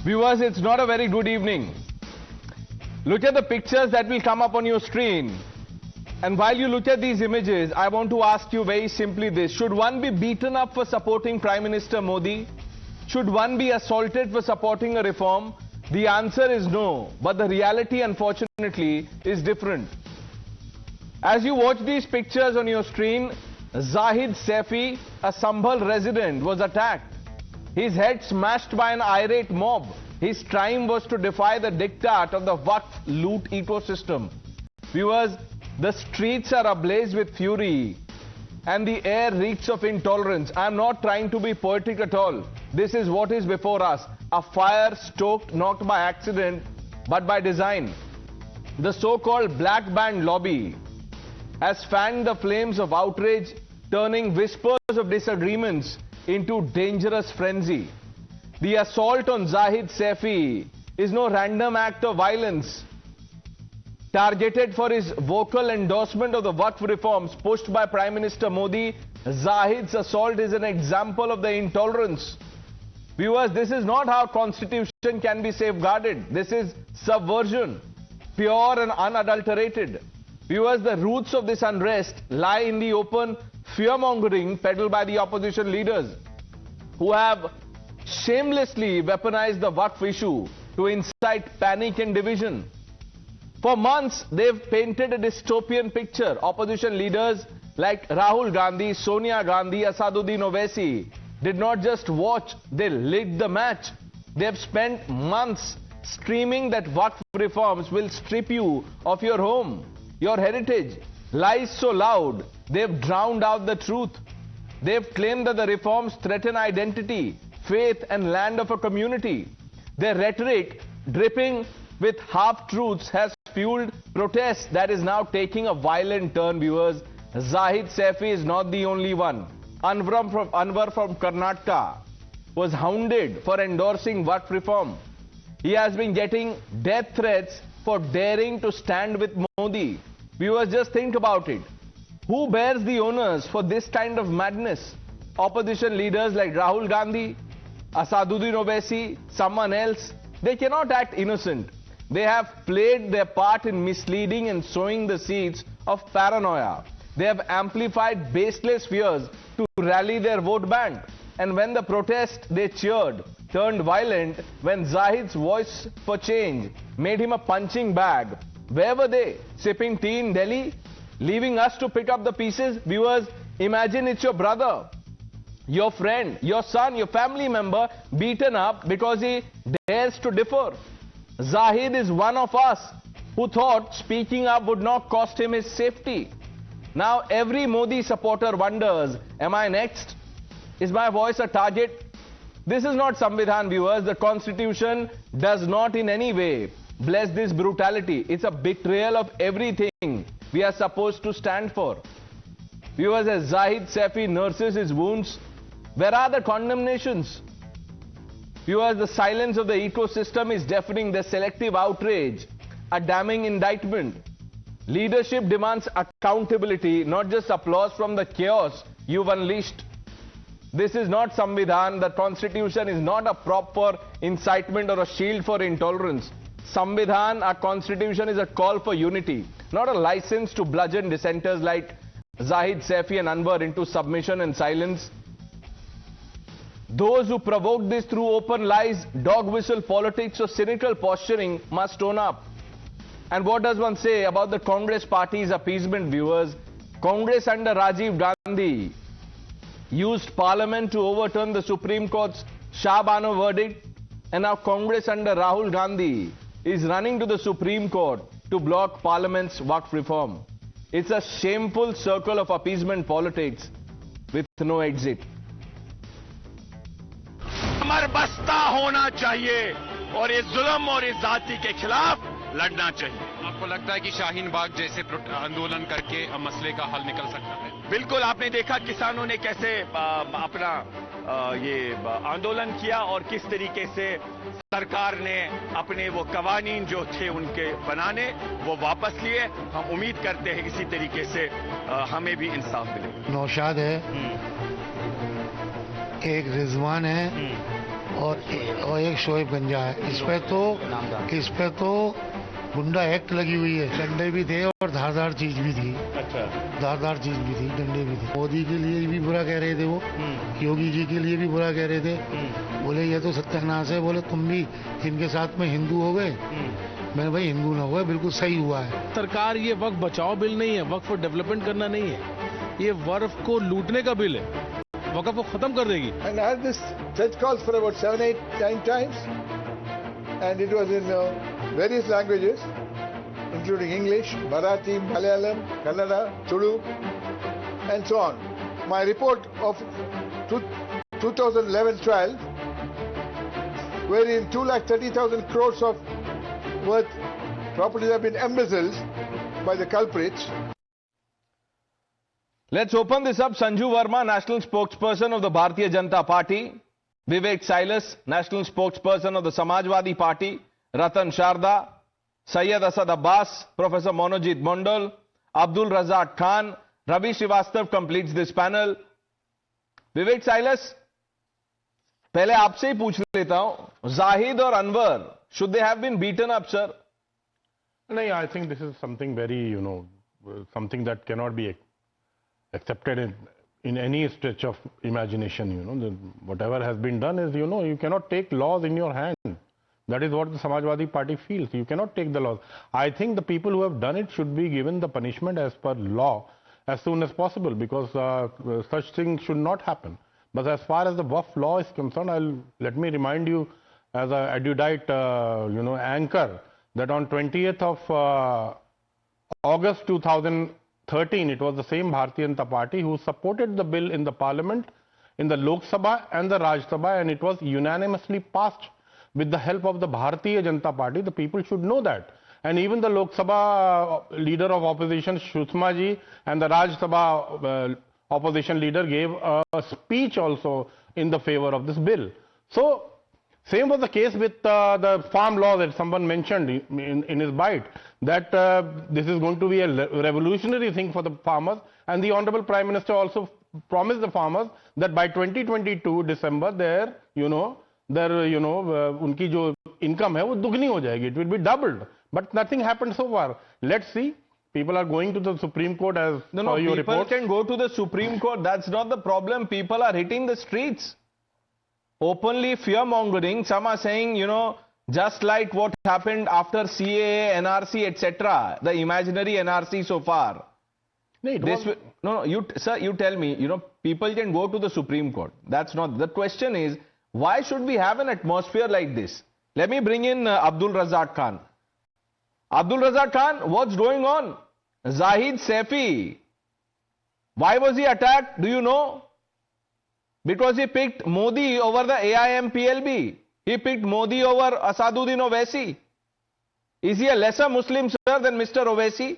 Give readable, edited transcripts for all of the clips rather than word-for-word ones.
Viewers, it's not a very good evening. Look at the pictures that will come up on your screen. And while you look at these images, I want to ask you very simply this. Should one be beaten up for supporting Prime Minister Modi? Should one be assaulted for supporting a reform? The answer is no. But the reality, unfortunately, is different. As you watch these pictures on your screen, Zahid Saifi, a Sambhal resident, was attacked. His head smashed by an irate mob. His crime was to defy the diktat of the Waqf loot ecosystem. Viewers, the streets are ablaze with fury and the air reeks of intolerance. I am not trying to be poetic at all. This is what is before us. A fire stoked not by accident but by design. The so-called black band lobby has fanned the flames of outrage, turning whispers of disagreements into dangerous frenzy. The assault on Zahid Saifi is no random act of violence. Targeted for his vocal endorsement of the Waqf reforms pushed by Prime Minister Modi, Zahid's assault is an example of the intolerance. Viewers, this is not how Constitution can be safeguarded. This is subversion, pure and unadulterated. Viewers, the roots of this unrest lie in the open fear-mongering peddled by the opposition leaders who have shamelessly weaponized the Waqf issue to incite panic and division. For months, they've painted a dystopian picture. Opposition leaders like Rahul Gandhi, Sonia Gandhi, Asaduddin Owaisi did not just watch, they lit the match. They've spent months screaming that Waqf reforms will strip you of your home, your heritage. Lies so loud, they've drowned out the truth. They've claimed that the reforms threaten identity, faith and land of a community. Their rhetoric, dripping with half-truths, has fueled protests that is now taking a violent turn, viewers. Zahid Saifi is not the only one. Anwar from Karnataka was hounded for endorsing Waqf reform. He has been getting death threats for daring to stand with Modi. Viewers, just think about it. Who bears the onus for this kind of madness? Opposition leaders like Rahul Gandhi, Asaduddin Owaisi, someone else? They cannot act innocent. They have played their part in misleading and sowing the seeds of paranoia. They have amplified baseless fears to rally their vote bank. And when the protest they cheered turned violent, when Zahid's voice for change made him a punching bag, where were they? Sipping tea in Delhi? Leaving us to pick up the pieces? Viewers, imagine it's your brother, your friend, your son, your family member beaten up because he dares to differ. Zahid is one of us who thought speaking up would not cost him his safety. Now every Modi supporter wonders, am I next? Is my voice a target? This is not Samvidhan, viewers. The Constitution does not in any way bless this brutality. It's a betrayal of everything we are supposed to stand for. Viewers, as Zahid Saifi nurses his wounds, where are the condemnations? Viewers, the silence of the ecosystem is deafening. The selective outrage, a damning indictment. Leadership demands accountability, not just applause from the chaos you've unleashed. This is not Samvidhan. The Constitution is not a prop for incitement or a shield for intolerance. Samvidhan, our Constitution, is a call for unity, not a license to bludgeon dissenters like Zahid Saifi and Anwar into submission and silence. Those who provoked this through open lies, dog whistle politics or cynical posturing must own up. And what does one say about the Congress party's appeasement, viewers? Congress under Rajiv Gandhi used Parliament to overturn the Supreme Court's Shah Bano verdict, and now Congress under Rahul Gandhi is running to the Supreme Court to block Parliament's Waqf reform. It's a shameful circle of appeasement politics with no exit. कमर बस्ता होना चाहिए और इस जुल्म और इस जाति के खिलाफ लड़ना चाहिए। आपको लगता है कि शाहीन बाग जैसे आंदोलन करके मसले का हल निकल सकता है? बिल्कुल, आपने देखा किसानों ने कैसे अपना ये आंदोलन किया और किस तरीके से सरकार ने अपने वो कवानीन जो थे उनके बनाने वो वापस लिए। हम उम्मीद करते हैं इसी तरीके से हमें भी इंसाफ मिले। नौशाद है, एक रिजवान है और एक शोएब गंजा है। इस पे तो गुंडा एक्ट लगी हुई है। डंडे भी थे और धारदार चीज भी थी। अच्छा। धारदार चीज भी थी, डंडे भी थे। मोदी के लिए भी बुरा कह रहे थे वो, योगी जी के लिए भी बुरा कह रहे थे। बोले ये तो सत्यानाश है। बोले तुम भी इनके साथ में हिंदू हो गए। मैंने भाई हिंदू ना हुआ, बिल्कुल सही हुआ है। सरकार ये वक्फ बचाओ बिल नहीं है, वक्फ फॉर डेवलपमेंट करना नहीं है, ये वक्फ को लूटने का बिल है। वक्फ को खत्म कर देगी। And I had this judge calls for about 7, 8, 9 times, and it was in various languages, including English, Marathi, Malayalam, Kannada, Tulu, and so on. My report of 2011-12, wherein 2,30,000 crores of worth properties have been embezzled by the culprits. Let's open this up. Sanju Verma, national spokesperson of the Bharatiya Janata Party. Vivek Silas, national spokesperson of the Samajwadi Party. Ratan Sharda, Syed Asad Abbas, Professor Monojit Mondal, Abdul Razak Khan, Ravi Srivastav completes this panel. Vivek Silas, पहले आपसे ही पूछ लेता हूं, जाहिद और Anwar, should they have been beaten up, sir? No, I think this is something very, something that cannot be accepted in any stretch of imagination. Whatever has been done is, you cannot take laws in your hand. That is what the Samajwadi Party feels. You cannot take the laws. I think the people who have done it should be given the punishment as per law as soon as possible, because such things should not happen. But as far as the Waqf law is concerned, let me remind you as a erudite, anchor, that on 20th of August 2013, it was the same Bharatiya Janata Party who supported the bill in the parliament, in the Lok Sabha and the Raj Sabha, and it was unanimously passed with the help of the Bharatiya Janata Party. The people should know that. And even the Lok Sabha leader of opposition, Sushma ji, and the Raj Sabha opposition leader gave a speech also in the favor of this bill. So, same was the case with the farm law that someone mentioned in his bite, that this is going to be a revolutionary thing for the farmers, and the Honorable Prime Minister also promised the farmers that by 2022 December their उनकी जो income है वो दुगनी हो जाएगी, it will be doubled. But nothing happened so far. Let's see. People are going to the Supreme Court as No, your people report. can go to the Supreme Court. That's not the problem. People are hitting the streets. Openly fear-mongering. Some are saying, just like what happened after CAA, NRC, etc. The imaginary NRC so far. Sir, you tell me, people can go to the Supreme Court. That's not. The question is, why should we have an atmosphere like this? Let me bring in Abdul Razak Khan. Abdul Razak Khan, what's going on? Zahid Saifi, why was he attacked? Do you know? Because he picked Modi over the AIM PLB. He picked Modi over Asaduddin Owaisi. Is he a lesser Muslim, sir, than Mr. Owaisi?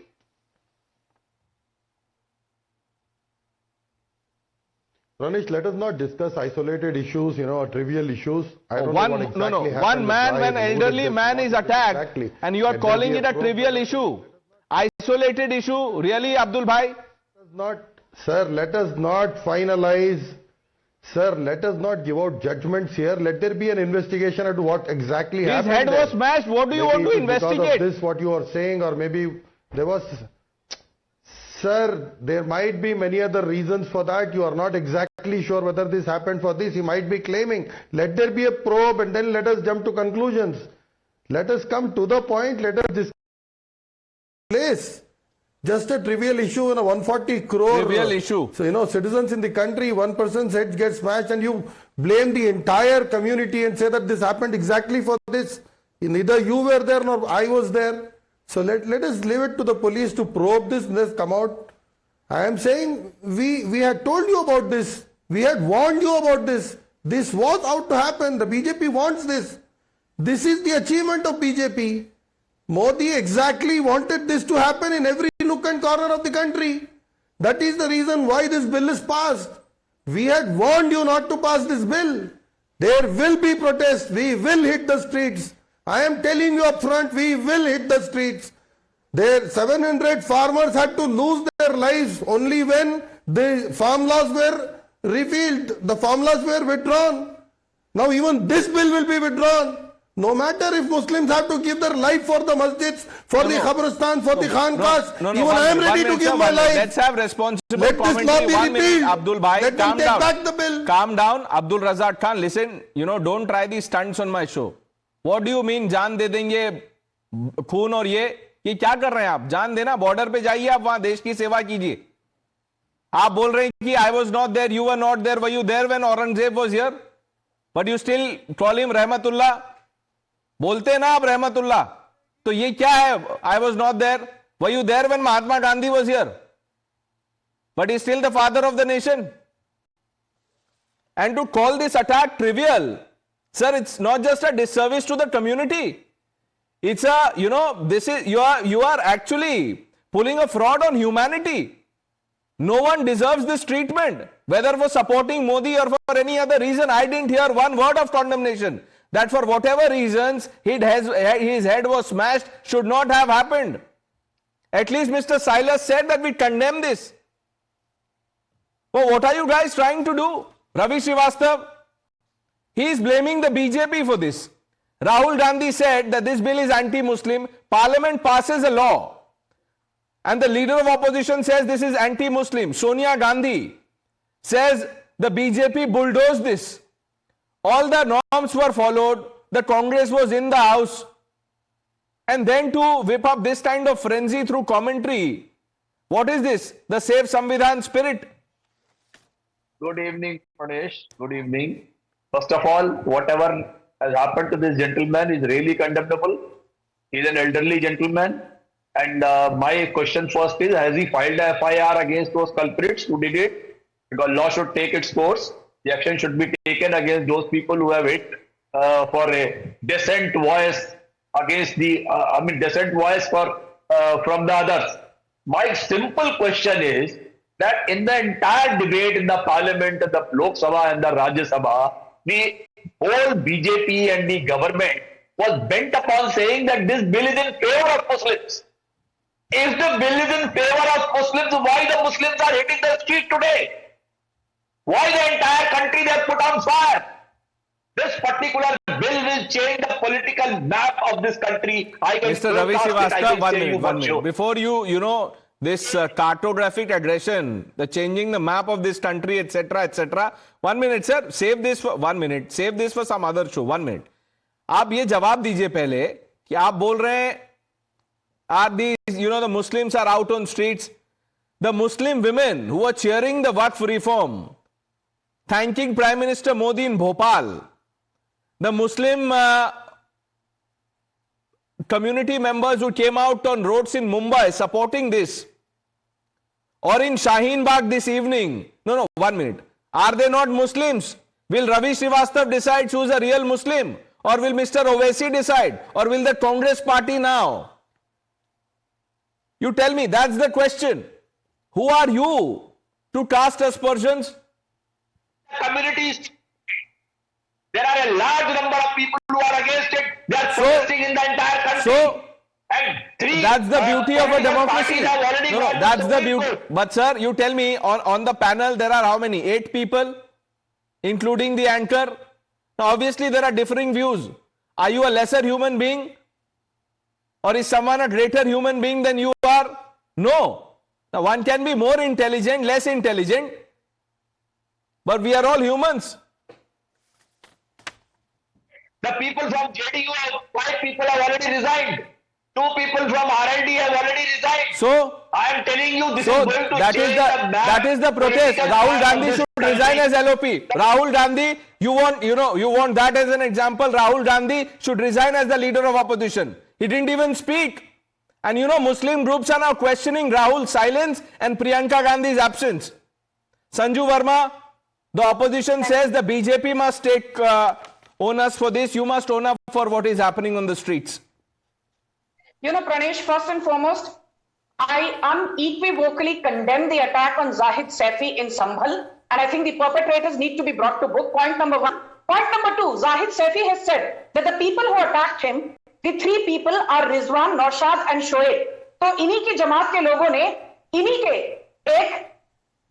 Ranesh, let us not discuss isolated issues, or trivial issues. I don't know what exactly happened. One man, when elderly man is attacked, and you are calling it a trivial issue, isolated issue, really, Abdul Bhai? Sir, let us not finalize. Sir, let us not give out judgments here. Let there be an investigation into what exactly happened. His head was smashed. What do you want to investigate? Because of this, what you are saying, or maybe there was... Sir, there might be many other reasons for that. You are not exactly sure whether this happened for this. He might be claiming. Let there be a probe and then let us jump to conclusions. Let us come to the point. Let us discuss place. Just a trivial issue in a 140 crore. Trivial issue. So, citizens in the country, one person's head gets smashed and you blame the entire community and say that this happened exactly for this. Neither you were there nor I was there. So let us leave it to the police to probe this and let's come out. I am saying we had told you about this. We had warned you about this. This was out to happen. The BJP wants this. This is the achievement of BJP. Modi exactly wanted this to happen in every nook and corner of the country. That is the reason why this bill is passed. We had warned you not to pass this bill. There will be protests. We will hit the streets. I am telling you up front, we will hit the streets. There 700 farmers had to lose their lives only when the farm laws were repealed. The farm laws were withdrawn. Now even this bill will be withdrawn. No matter if Muslims have to give their life for the masjids, for the Qabristan, for the Khanqahs, even I am ready to give my life. Let's have responsible Let this commentary. law be 1 minute, repealed. Abdul Bhai, Let them calm take down. back the bill. Calm down. Abdul Razak Khan, listen, don't try these stunts on my show. What do you mean, जान दे देंगे खून और ये क्या कर रहे हैं आप? जान देना, बॉर्डर पे जाइए, आप वहां देश की सेवा कीजिए. आप बोल रहे हैं कि I was not there, you were not there. Were you there when Aurangzeb was here? But you still call him Rahmatullah. बोलते ना आप रहमतुल्लाह. तो ये क्या है? I was not there. Were you there when Mahatma Gandhi was here? But he's still the father of the nation. And to call this attack trivial, sir, it's not just a disservice to the community. It's a, this is, you are actually pulling a fraud on humanity. No one deserves this treatment, whether for supporting Modi or for any other reason. I didn't hear one word of condemnation. That for whatever reasons his head was smashed should not have happened. At least Mr. Silas said that we condemn this. Well, what are you guys trying to do? Ravi Srivastava, he is blaming the BJP for this. Rahul Gandhi said that this bill is anti-Muslim. Parliament passes a law and the leader of opposition says this is anti-Muslim. Sonia Gandhi says the BJP bulldozed this. All the norms were followed. The Congress was in the house. And then to whip up this kind of frenzy through commentary. What is this? The Save Samvidhan spirit. Good evening, Pranesh. Good evening. First of all, whatever has happened to this gentleman is really condemnable. He's an elderly gentleman. And my question first is, has he filed a FIR against those culprits who did it? Because law should take its course. The action should be taken against those people who have hit for a dissent voice against the, dissent voice for from the others. My simple question is that in the entire debate in the parliament, the Lok Sabha and the Rajya Sabha, the whole BJP and the government was bent upon saying that this bill is in favor of Muslims. If the bill is in favor of Muslims, why the Muslims are hitting the street today? Why the entire country they have put on fire? This particular bill will change the political map of this country. I can Mr. Ravi Srivastava, 1 minute. Sure. Before this cartographic aggression, the changing the map of this country, etc., etc. 1 minute, sir. Save this for 1 minute. Save this for some other show. 1 minute. आप ये जवाब दीजिए पहले कि आप बोल रहे हैं, are these, the Muslims are out on streets. The Muslim women who are cheering the Waqf reform, thanking Prime Minister Modi in Bhopal, the Muslim community members who came out on roads in Mumbai supporting this, or in Shaheen Bagh this evening. No, 1 minute. Are they not Muslims? Will Ravi Srivastava decide who's a real Muslim? Or will Mr. Owaisi decide? Or will the Congress party now? You tell me, that's the question. Who are you to cast aspersions? Communities. There are a large number of people who are against it. They are protesting in the entire country. And that's the beauty of a democracy. No, that's the beauty. But sir, you tell me, on the panel there are how many? 8 people, including the anchor. Now obviously there are differing views. Are you a lesser human being? Or is someone a greater human being than you are? No. Now one can be more intelligent, less intelligent. But we are all humans. The people from JDU, 5 people have already resigned. 2 people from RLD have already resigned. So I am telling you, this is going to change the map. That is the protest. Rahul Gandhi should resign as LOP. Rahul Gandhi, you want that as an example. Rahul Gandhi should resign as the leader of opposition. He didn't even speak. And Muslim groups are now questioning Rahul's silence and Priyanka Gandhi's absence. Sanju Verma, the opposition says the BJP must take onus for this. You must own up for what is happening on the streets. Pranesh, first and foremost, I unequivocally condemn the attack on Zahid Saifi in Sambhal, and I think the perpetrators need to be brought to book. Point number 1. Point number 2, Zahid Saifi has said that the people who attacked him, the 3 people are Rizwan, Naushad and Shoaib. तो इन्हीं की जमात के लोगों ने इन्हीं के एक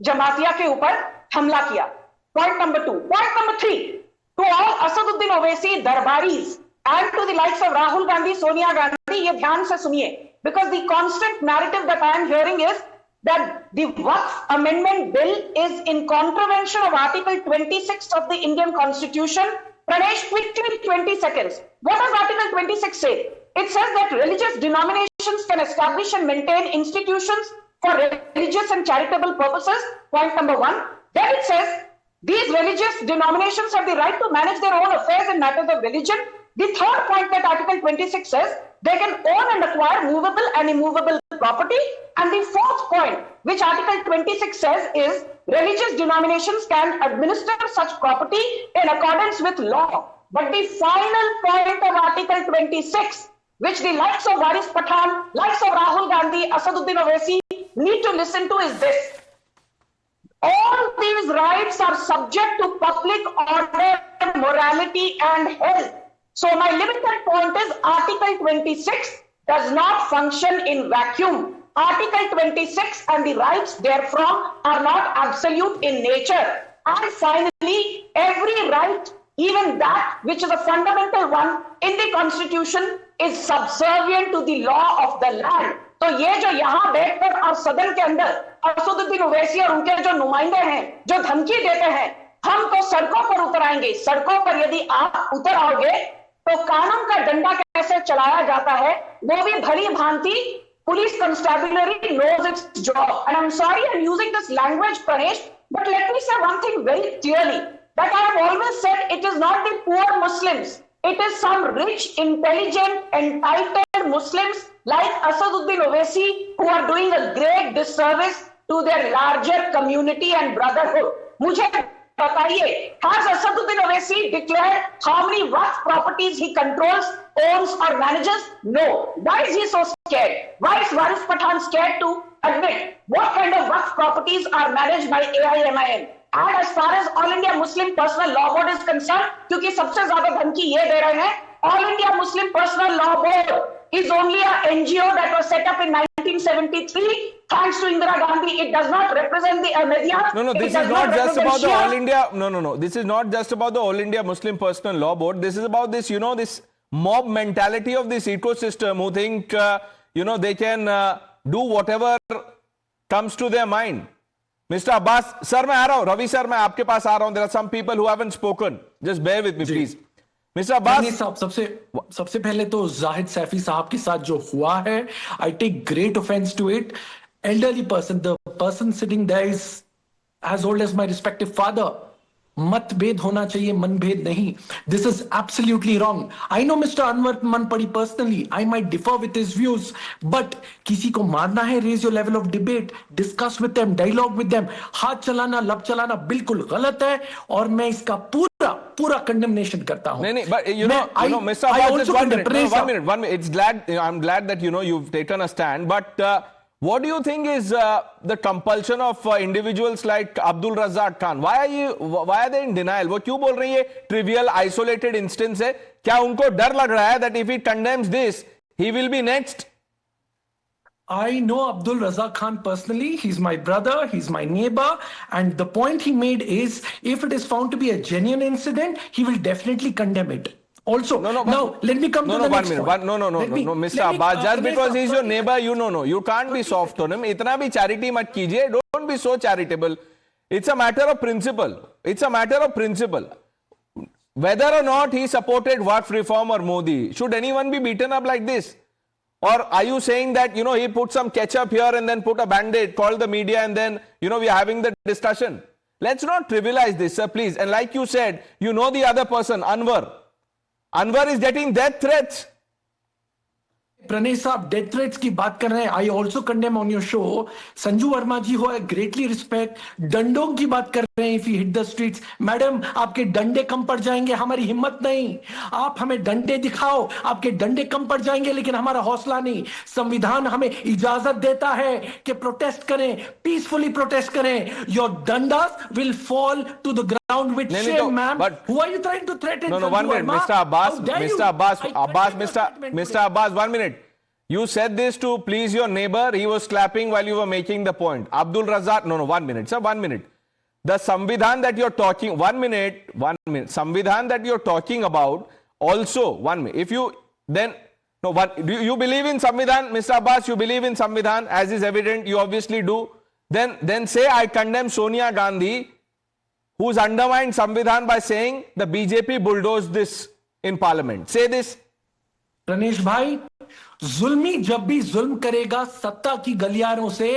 जमातिया के ऊपर हमला किया. Point number 2. Point number 3, To all Asaduddin Owaisi Darbaris and to the likes of Rahul Gandhi, Sonia Gandhi, ye dhyan se suniye, because the constant narrative that I am hearing is that the Waqf Amendment Bill is in contravention of Article 26 of the Indian Constitution. Pranesh, quickly 20 seconds. What does Article 26 say? It says that religious denominations can establish and maintain institutions for religious and charitable purposes. Point number one. Then it says these religious denominations have the right to manage their own affairs in matters of religion. The third point that Article 26 says, they can own and acquire movable and immovable property. And the fourth point, which Article 26 says, is religious denominations can administer such property in accordance with law. But the final point of Article 26, which the likes of Waris Pathan, likes of Rahul Gandhi, Asaduddin Owaisi need to listen to is this. All these rights are subject to public order, morality and health. So my limited point is Article 26 does not function in vacuum. Article 26 and the rights therefrom are not absolute in nature. And finally, every right, even that which is a fundamental one in the Constitution, is subservient to the law of the land. तो ये जो यहाँ बैठकर और सदन के अंदर असदुद्दीन ओवैसी और उनके जो नुमाइंदे हैं जो धमकी देते हैं, हम तो सड़कों पर उतर आएंगे। सड़कों पर यदि आप उतर आओगे तो कानून का डंडा कैसे चलाया जाता है वो भी भली भांति police कंस्टेबुलरी knows its job. And I'm sorry I'm using this language, Pranesh, but let me say one thing very clearly, that I have always said it is not the poor Muslims. It is some rich, intelligent, entitled Muslims like Asaduddin Owaisi who are doing a great disservice to their larger community and brotherhood. मुझे बताइए, has Asaduddin Owaisi declared how many Waqf properties he controls, owns or manages? No. Why is he so scared? Why is Waris Pathan scared to admit what kind of Waqf properties are managed by AIMIM? And as far as All India Muslim Personal Law Board is concerned, क्योंकि सबसे ज्यादा धमकी ये दे रहे हैं, All India Muslim Personal Law Board is only a NGO that was set up in 1973. Thanks to Indira Gandhi, it does not represent the Ahmadiyya. No, this is not just about the All India. No. This is not just about the All India Muslim Personal Law Board. This is about this, this mob mentality of this ecosystem who think, they can do whatever comes to their mind. Mr. Abbas, sir, मैं आ रहा हूँ. Ravi sir, मैं आपके पास आ रहा हूँ. There are some people who haven't spoken. Just bear with me, please. Mr. Abbas. सबसे पहले तो जाहिद सैफी साहब के साथ जो हुआ है, I take great offense to it. Elderly person, the person sitting there is as old as my respective father. मतभेद होना चाहिए, मनभेद नहीं. This is absolutely wrong. I know Mr. Anwar Manpadi personally. I might differ with his views, but किसी को मारना है, raise your level of debate, discuss with them, dialogue with them. हाथ चलाना, लब चलाना बिल्कुल गलत है और मैं इसका पूरा condemnation करता हूं. नहीं, but Mr. Abbas, just 1 minute. 1 minute. I'm glad that you've taken a stand, but what do you think is the compulsion of individuals like Abdul Razzaq Khan? Why are they in denial? वो क्यों बोल रही है trivial isolated instance है? क्या उनको डर लग रहा है that if he condemns this, he will be next? I know Abdul Razzaq Khan personally. He's my brother, he's my neighbor, and the point he made is if it is found to be a genuine incident, he will definitely condemn it. Also, now let me come to the next point. No, Mr. Abbas, just because he's your neighbor, you can't be soft on him. इतना भी charity मत कीजिए. Don't be so charitable. It's a matter of principle. Whether or not he supported Waqf reform or Modi, should anyone be beaten up like this? Or are you saying that, he put some ketchup here and then put a band-aid, called the media and then, we are having the discussion? Let's not trivialize this, sir, please. And like you said, the other person, Anwar is getting death threats. Pranay साहब death threats की बात कर रहे हैं. I also condemn on your show. Sanju Varma ji हो, I greatly respect. डंडों की बात कर रहे हैं. If you hit the streets, madam आपके डंडे कम पड़ जाएंगे, हमारी हिम्मत नहीं. आप हमें डंडे दिखाओ, आपके डंडे कम पड़ जाएंगे, लेकिन हमारा हौसला नहीं. संविधान हमें इजाजत देता है कि प्रोटेस्ट करें, पीसफुली प्रोटेस्ट करें. Your dandas will fall to the ground with shame, ma'am. Who are you trying to threaten? No, 1 minute, Mr. Abbas, 1 minute. You said this to please your neighbor. He was clapping while you were making the point. Abdul Razzaq, no, 1 minute, sir, 1 minute. the Samvidhan that you're talking, 1 minute, Samvidhan that you're talking about, also, 1 minute, if you, then, no, do you believe in Samvidhan, Mr. Abbas, you believe in Samvidhan, as is evident, you obviously do, then say, I condemn Sonia Gandhi, who's undermined Samvidhan by saying the BJP bulldozed this in parliament. Say this. Pranesh भाई, जुल्मी जब भी जुल्म करेगा सत्ता की गलियारों से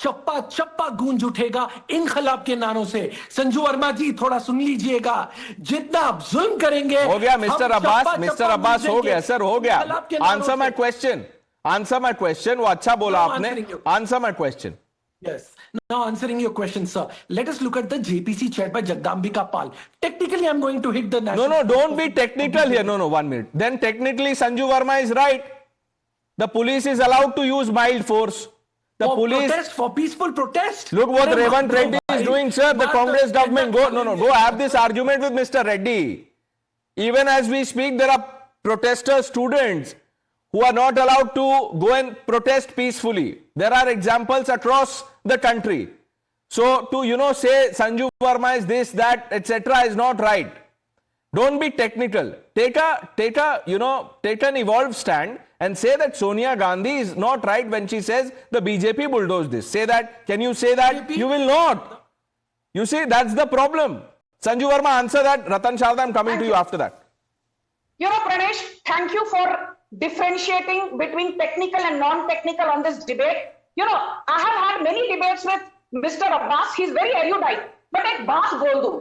चप्पा चप्पा गूंज उठेगा इनकलाब के नारों से। संजू वर्मा जी थोड़ा सुन लीजिएगा, जितना आप जुल्म करेंगे हो गया मिस्टर अब्बास हो गया सर, हो गया। आंसर माय क्वेश्चन, वो अच्छा बोला आपने। Answer my question. Yes. Now answering your question, sir. Let us look at the JPC chaired by Jagdambika Pal. Technically, I'm going to hit the national... No, don't be technical here. No, 1 minute. Then technically, Sanju Verma is right. The police is allowed to use mild force. For peaceful protest. Look what Revant Reddy is doing, sir. The Congress government. Go have this argument with Mr. Reddy. Even as we speak, there are protesters, students, who are not allowed to go and protest peacefully. There are examples across the country. So to, say Sanju Verma is this, that, etc. is not right. Don't be technical. Take an evolved stand and say that Sonia Gandhi is not right when she says the BJP bulldozed this. Say that. Can you say that? You will not. You see, that's the problem. Sanju Verma, answer that. Ratan Sharda, I'm coming to you after that. Pranesh, thank you for differentiating between technical and non-technical on this debate. I have had many debates with Mr. Abbas. He's very erudite. But एक बात बोल दूं,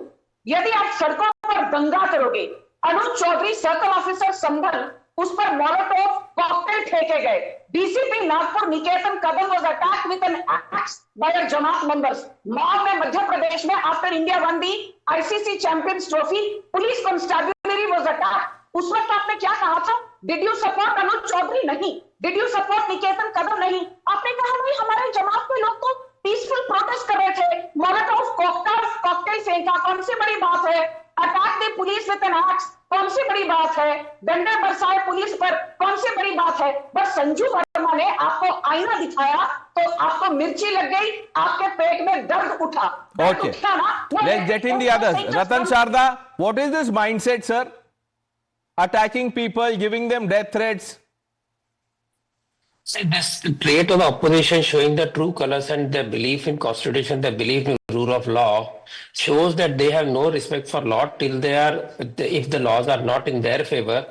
यदि आप सड़कों पर दंगा करोगे, अनुज चौधरी सर्कल ऑफिसर संभल, उस पर मोलोटोव कॉकटेल फेंके गए. DCP Nagpur Niketan Kadam was attacked with an axe by a Jamaat members. Mob में मध्य प्रदेश में after India won the ICC Champions Trophy, police constabulary was attacked. उस वक्त आपने क्या कहा था? Did you support अनुज चौधरी? नहीं. Did you support निकेतन कदम? नहीं. आपने कहा भाई हमारे जमात के लोग तो पीसफुल प्रोटेस्ट कर रहे थे, मोलोटोव कॉकटेल फेंका, कौन सी बड़ी बात है? Attack the police with an axe, कौन सी बड़ी बात है? डंडे बरसाए पुलिस पर, कौन सी बड़ी बात है? बस संजू वर्मा ने आपको आईना दिखाया तो आपको मिर्ची लग गई, आपके पेट में दर्द उठा। Okay, let's get in the others. Ratan Sharda, what is this mindset, sir? Attacking people, giving them death threats. See, this trait of the opposition showing the true colors and their belief in constitution, their belief in rule of law, shows that they have no respect for law till if the laws are not in their favor.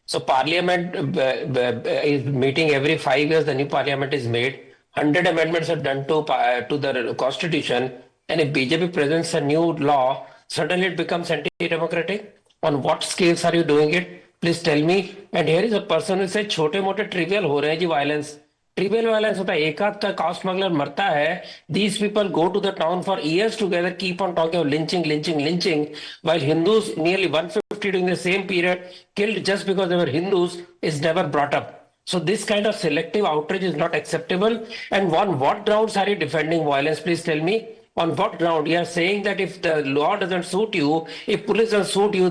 So parliament is meeting every 5 years, the new parliament is made. 100 amendments are done to the constitution. And if BJP presents a new law, suddenly it becomes anti-democratic. On what scales are you doing it? Please tell me. And here is a person who said छोटे मोटे trivial हो रहे हैं जी violence. Trivial violence होता है, एक आध का cow smuggler मरता है. These people go to the town for years together, keep on talking of lynching, while Hindus, nearly 150 during the same period, killed just because they were Hindus, is never brought up. So this kind of selective outrage is not acceptable. And on what grounds are you defending violence? Please tell me. On what ground? You are saying that if the law doesn't suit you, if police doesn't suit you,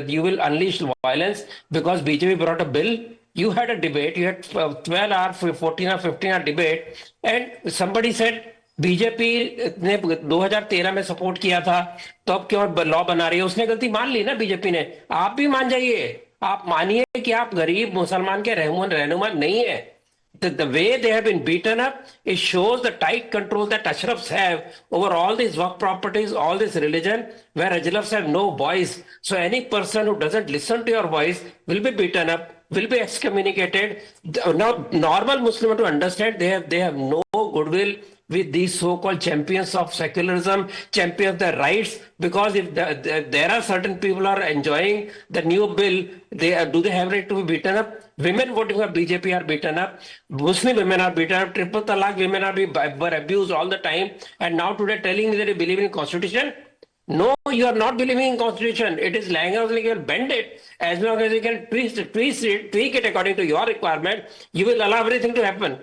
you will unleash violence because BJP brought a bill. You had a debate, you had 12-hour, 14 or 15-hour debate, and somebody said BJP ने 2013 में support किया था, तो अब क्यों law बना रही है? उसने गलती मान ली ना बीजेपी ने. आप भी मान जाइए, आप मानिए कि आप गरीब मुसलमान के रहनुमा नहीं है. The way they have been beaten up, it shows the tight control that Ashrafs have over all these work properties, all this religion, where Ajlafs have no voice. So any person who doesn't listen to your voice will be beaten up, will be excommunicated. Now, normal Muslim to understand, they have no goodwill with these so-called champions of secularism, champions of their rights, because if there are certain people who are enjoying the new bill, do they have right to be beaten up? Women voting for BJP are beaten up. Muslim women are beaten up. Triple talaq women were abused all the time. And now today telling me that you believe in constitution? No, you are not believing in constitution. It is language like you will bend it. As long as you can tweak it according to your requirement, you will allow everything to happen.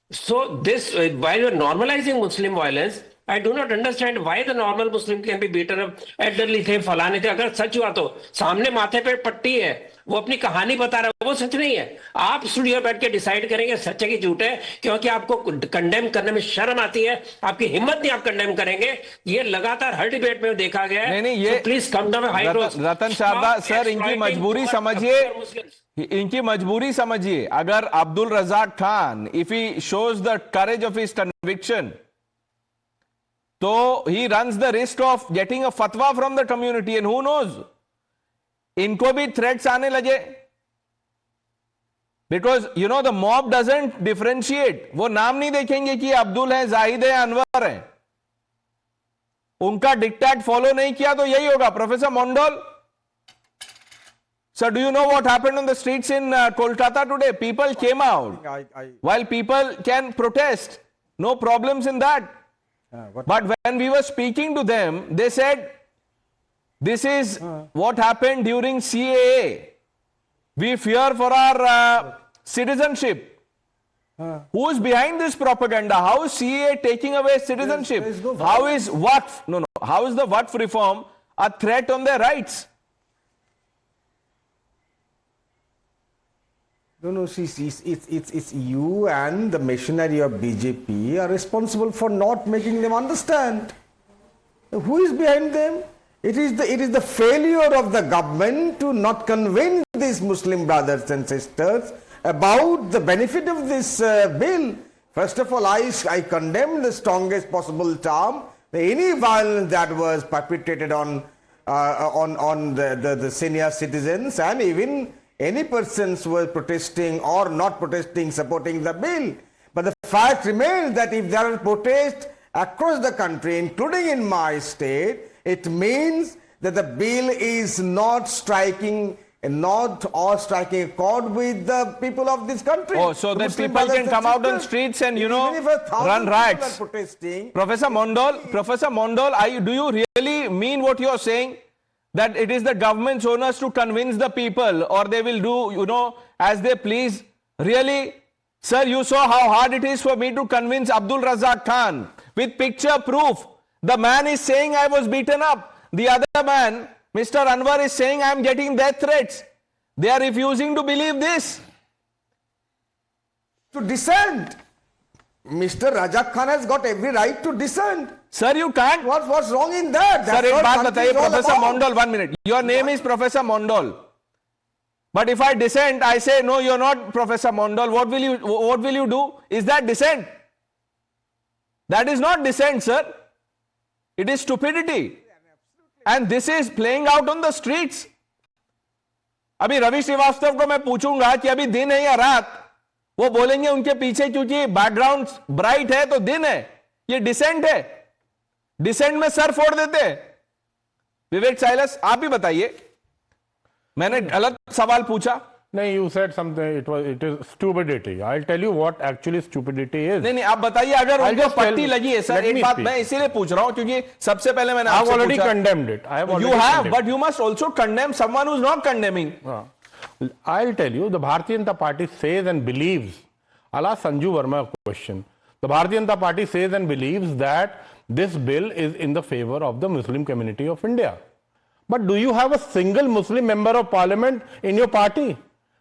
So this, while you are normalizing Muslim violence, I do not understand why the normal Muslim can be beaten up. Elderly थे, फलाने थे. अगर सच हुआ तो सामने माथे पे पट्टी है, वो अपनी कहानी बता रहा है, वो सच नहीं है। आप स्टूडियो बैठ के डिसाइड करेंगे सच है कि झूठ है, क्योंकि आपको कंडेम करने में शर्म आती है, आपकी हिम्मत नहीं, आप कंडेम करेंगे। ये लगातार हर डिबेट में देखा गया है। नहीं, ये प्लीज कम डाउन हाई रोज। रतन शारदा सर, इनकी मजबूरी समझिए, इनकी मजबूरी समझिए। अगर Abdul Razzaq Khan, if he shows the courage of his conviction, तो he runs the risk of getting a fatwa from the community, and who knows, इनको भी थ्रेट्स आने लगे। Because you know the mob doesn't differentiate, वो नाम नहीं देखेंगे कि अब्दुल है, जाहिद है, अनवर है। उनका डिक्टेट फॉलो नहीं किया तो यही होगा। Professor Mondal, sir, do you know what happened on the streets in Kolkata today? People came out. While people can protest, no problems in that. But when we were speaking to them, they said, this is what happened during CAA. We fear for our citizenship. Who is behind this propaganda? How is CAA taking away citizenship? How is Waqf? No. How is the Waqf reform a threat on their rights? No, see, it's you and the machinery of BJP are responsible for not making them understand. Who is behind them? It is the failure of the government to not convince these Muslim brothers and sisters about the benefit of this bill. First of all, I condemn the strongest possible term any violence that was perpetrated on the senior citizens, and even any persons who were protesting or not protesting supporting the bill. But the fact remains that if there are protests across the country, including in my state, it means that the bill is not striking a chord with the people of this country. Oh, so that people can come out on streets and, you know, run riots. Professor Mondal, do you really mean what you are saying? That it is the government's onus to convince the people, or they will do, you know, as they please? Really? Sir, you saw how hard it is for me to convince Abdul Razak Khan with picture proof. The man is saying I was beaten up. The other man, Mr. Anwar, is saying I am getting death threats. They are refusing to believe this. To dissent. Mr. Razak Khan has got every right to dissent. Sir, you can't. What's wrong in that? Sir, एक बात बताइए, Professor Mondal, 1 minute. Your name is Professor Mondal. But if I dissent, I say, no, you're not Professor Mondal. What will you do? Is that dissent? That is not dissent, sir. It is stupidity. And this is playing out on the streets. अभी रवि श्रीवास्तव को मैं पूछूंगा कि अभी दिन है या रात, वो बोलेंगे उनके पीछे क्योंकि बैकग्राउंड ब्राइट है तो दिन है। ये डिसेंट है। डिसेंट में सर फोड़ देते। विवेक साइलस, आप भी बताइए, मैंने गलत सवाल पूछा? नहीं, you said something, it is stupidity. I'll tell you what actually stupidity is. नहीं, आप बताइए। अगर उनको पट्टी लगी है सर, एक बात मैं इसीलिए पूछ रहा हूं क्योंकि सबसे पहले मैंने आपसे पूछा। I've already condemned it. You have, but you must also condemn someone who's not condemning. I'll tell you, the Bharatiya Janata Party says and believes, I'll ask Sanju Verma a question. The Bharatiya Janata Party says and believes that this bill is in the favor of the Muslim community of India. But do you have a single Muslim member of parliament in your party?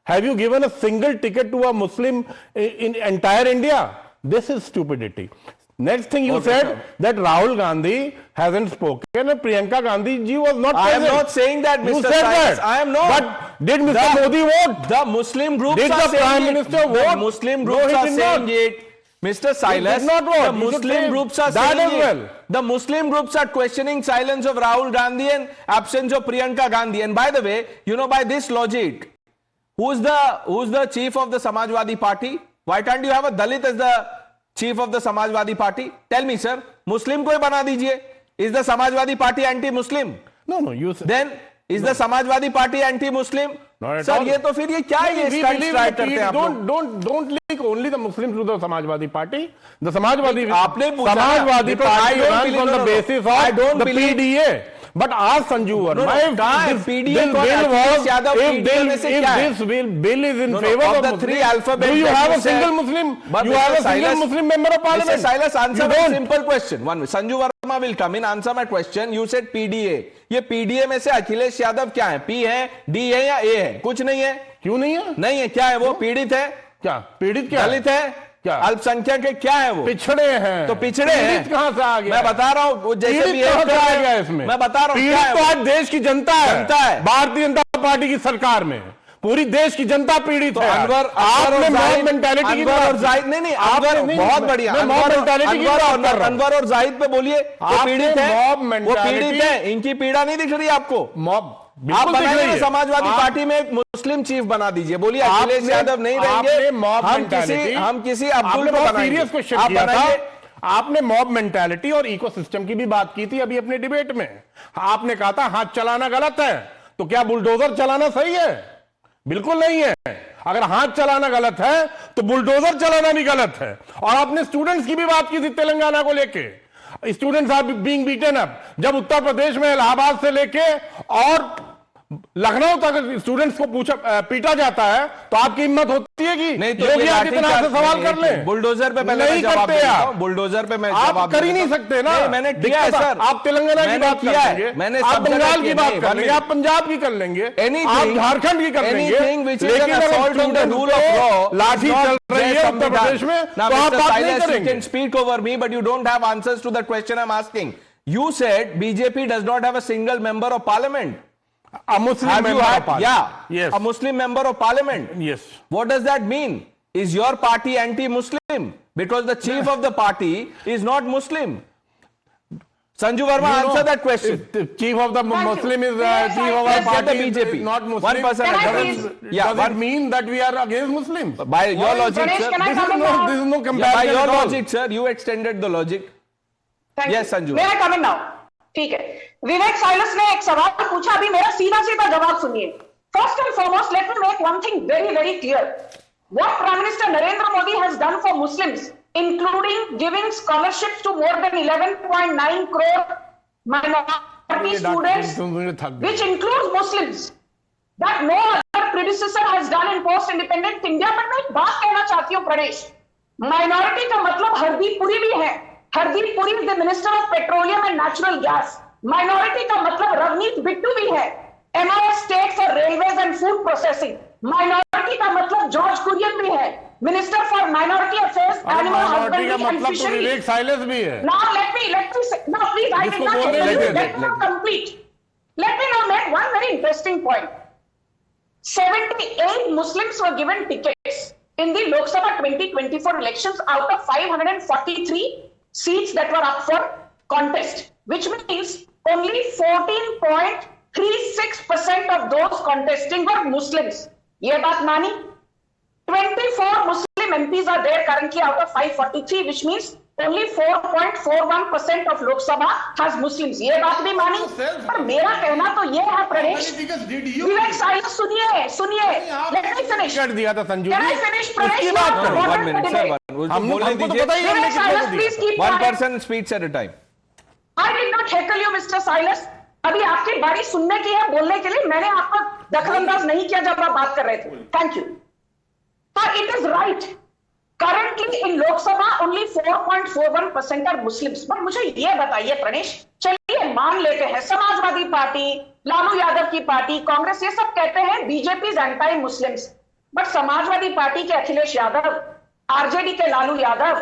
Have you given a single ticket to a Muslim in entire India? This is stupidity. Next thing you said that Rahul Gandhi hasn't spoken and Priyanka Gandhi ji was not present. I am not saying that, Mr. You said Cyrus. that. I am not. But did Mr. Modi vote? The Muslim groups did are the saying Prime it. Minister vote? The Muslim groups are saying it. Mr. Silas, the Muslim groups are saying it. The Muslim groups are questioning silence of Rahul Gandhi and absence of Priyanka Gandhi. And by the way, you know, by this logic, who's the chief of the Samajwadi Party? Why can't you have a Dalit as the chief of the Samajwadi Party? Tell me, sir. Muslim ko hi bana dijiye. Is the Samajwadi Party anti-Muslim? No, you said. Then is the Samajwadi Party anti-Muslim? Sir, ये तो फिर ये क्या ये stunt strike करते हैं आप लोग? Don't link only the Muslims to the Samajwadi Party. The Samajwadi आपने पूछा Samajwadi Party runs on the basis of the PDA. But ask Sanju Verma if this bill was, if this bill is in favor of the three alphabets, do you have a single Muslim? You have a single Muslim member of parliament? Mr. Silas, answer my simple question. One, Sanju Verma will come in, answer my question. You said PDA. ये PDA में से अखिलेश यादव क्या है? P है, D है या A है? कुछ नहीं है. क्यों नहीं है? नहीं है. क्या है वो? पीड़ित है. क्या पीड़ित? क्या दलित है? क्या अल्पसंख्यक है? क्या है वो? पिछड़े हैं. तो पिछड़े हैं. कहां से आ गया? मैं बता रहा हूं जैसे भी आ गया इसमें. मैं बता रहा हूं पीड़ित तो आज देश की जनता है. जनता है. भारतीय जनता पार्टी की सरकार में पूरी देश की जनता पीड़ित है. अनवर आपने मॉब मेंटालिटी की और जाहिद नहीं अनवर बहुत बढ़िया. मॉब मेंटालिटी की बात कर रहा हूं. अनवर और जाहिद पे बोलिए. वो पीड़ित है. वो पीड़ित है. इनकी पीड़ा नहीं दिख रही आपको? मॉब आप बनाइए समाजवादी पार्टी में एक मुस्लिम चीफ बना दीजिए. बोलिए अखिलेश यादव नहीं रहेंगे. हम किसी अब्दुल को सीरियस क्वेश्चन किया था. आपने मॉब मेंटालिटी और इकोसिस्टम की भी बात की थी अभी अपने डिबेट में. आपने कहा था हाथ चलाना गलत है. तो क्या बुलडोजर चलाना सही है? बिल्कुल नहीं है. अगर हाथ चलाना गलत है तो बुलडोजर चलाना भी गलत है. और आपने स्टूडेंट्स की भी बात की थी तेलंगाना को लेके. Students are being beaten up. जब उत्तर प्रदेश में इलाहाबाद से लेके और लखनऊ तक स्टूडेंट्स को पीटा जाता है तो आपकी हिम्मत होती है कि नहीं? तो योगी आदित्यनाथ से सवाल कर लें. बुलडोजर पे पहले नहीं करते आप. बुलडोजर पे मैं आप कर ही नहीं सकते ना. मैंने किया है सर. आप तेलंगाना की बात किया है. मैंने आप बंगाल की बात कर लेंगे. आप पंजाब की कर लेंगे. आप झारखंड की कर लेंगे. लेकिन लाठी चल रही है उत्तर प्रदेश में तो आप बात नहीं करेंगे. Speak over me but you don't have answers to the question I am asking. You said BJP does not have a single member of parliament. A Muslim member of parliament. Yeah. Yes. A Muslim member of parliament. Yes. What does that mean? Is your party anti-Muslim? Because the chief of the party is not Muslim. Sanju Verma, answer that question. The chief of the Muslim is chief of our party BJP. is not Muslim. 1% Does it mean that we are against Muslims? By your logic, sir. This is no comparison. By your logic, sir, you extended the logic. Yes, Sanju. May I come in now? ठीक है. विवेक Silas ने एक सवाल पूछा. अभी मेरा सीधा सीधा जवाब सुनिए. First and foremost let me make one thing very very clear. What prime minister Narendra Modi has done for Muslims, including giving scholarships to more than 11.9 crore minority students, which includes Muslims, that no other predecessor has done in post-independent India. पर मैं एक बात कहना चाहती हूँ Pranesh. Minority का मतलब हरदीप पुरी भी है. Hardeep Puri is the minister of petroleum and natural gas. Minority का मतलब रवनीत बिट्टू भी है. MIS state for railways and food processing. Minority का मतलब जॉर्ज कुरियन भी है, minister for minority affairs, animal husbandry and fishery. Vivek Silas भी है. Now let me now please I will not let me complete. Let me now make one very interesting point. 78 Muslims were given tickets in the Lok Sabha 2024 elections out of 543 seats that were up for contest, which means only 14.36% of those contesting were Muslims. ये बात मानी. 24 Muslim MPs are there currently out of 543, which means only 4.41% of Lok Sabha has Muslims. ये बात भी मानी. पर मेरा कहना तो ये है प्रणेश. विवेक साइलस सुनिए. Let me finish. कर दिया था Sanju. Can I finish Pranesh? 1 minute, sir. बोलने दीजिए. Vivek Silas please keep 1% speech at a time. I did not heckle you, Mr. Silas. अभी आपकी बारी सुनने की है, बोलने के लिए. मैंने आपका दखलंदाज नहीं किया जब आप बात कर रहे थे. Thank you. But it is right. Currently in Lok Sabha only 4.41% are Muslims. पर मुझे ये बताइए प्रणेश, चलिए मान लेते हैं समाजवादी पार्टी, लालू यादव की पार्टी, कांग्रेस, ये सब कहते हैं BJP is anti Muslims. But Samajwadi party के अखिलेश यादव, आरजेडी के लालू यादव,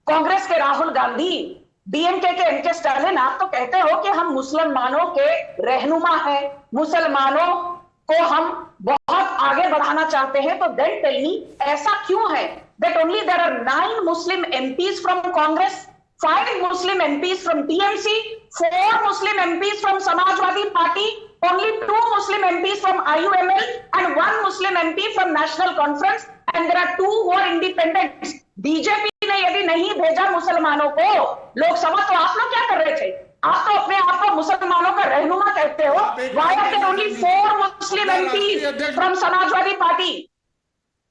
कांग्रेस के राहुल गांधी, डीएमके के एमके स्टालिन, आप तो कहते हो कि हम मुसलमानों के रहनुमा हैं, मुसलमानों को हम बहुत आगे बढ़ाना चाहते हैं. तो देन टेल मी, ऐसा क्यों है that only there are 9 Muslim MPs from Congress, 5 Muslim MPs from TMC, 4 Muslim MPs from Samajwadi Party, only 2 Muslim MPs from IUML and 1 Muslim MP from National Conference, and there are 2 who are independents. BJP ने यदि नहीं भेजा मुसलमानों को लोकसभा, तो आप लोग क्या कर रहे थे? आप तो अपने आप को मुसलमानों का रहनुमा कहते हो. Why are there only 4 Muslim MPs from Samajwadi Party?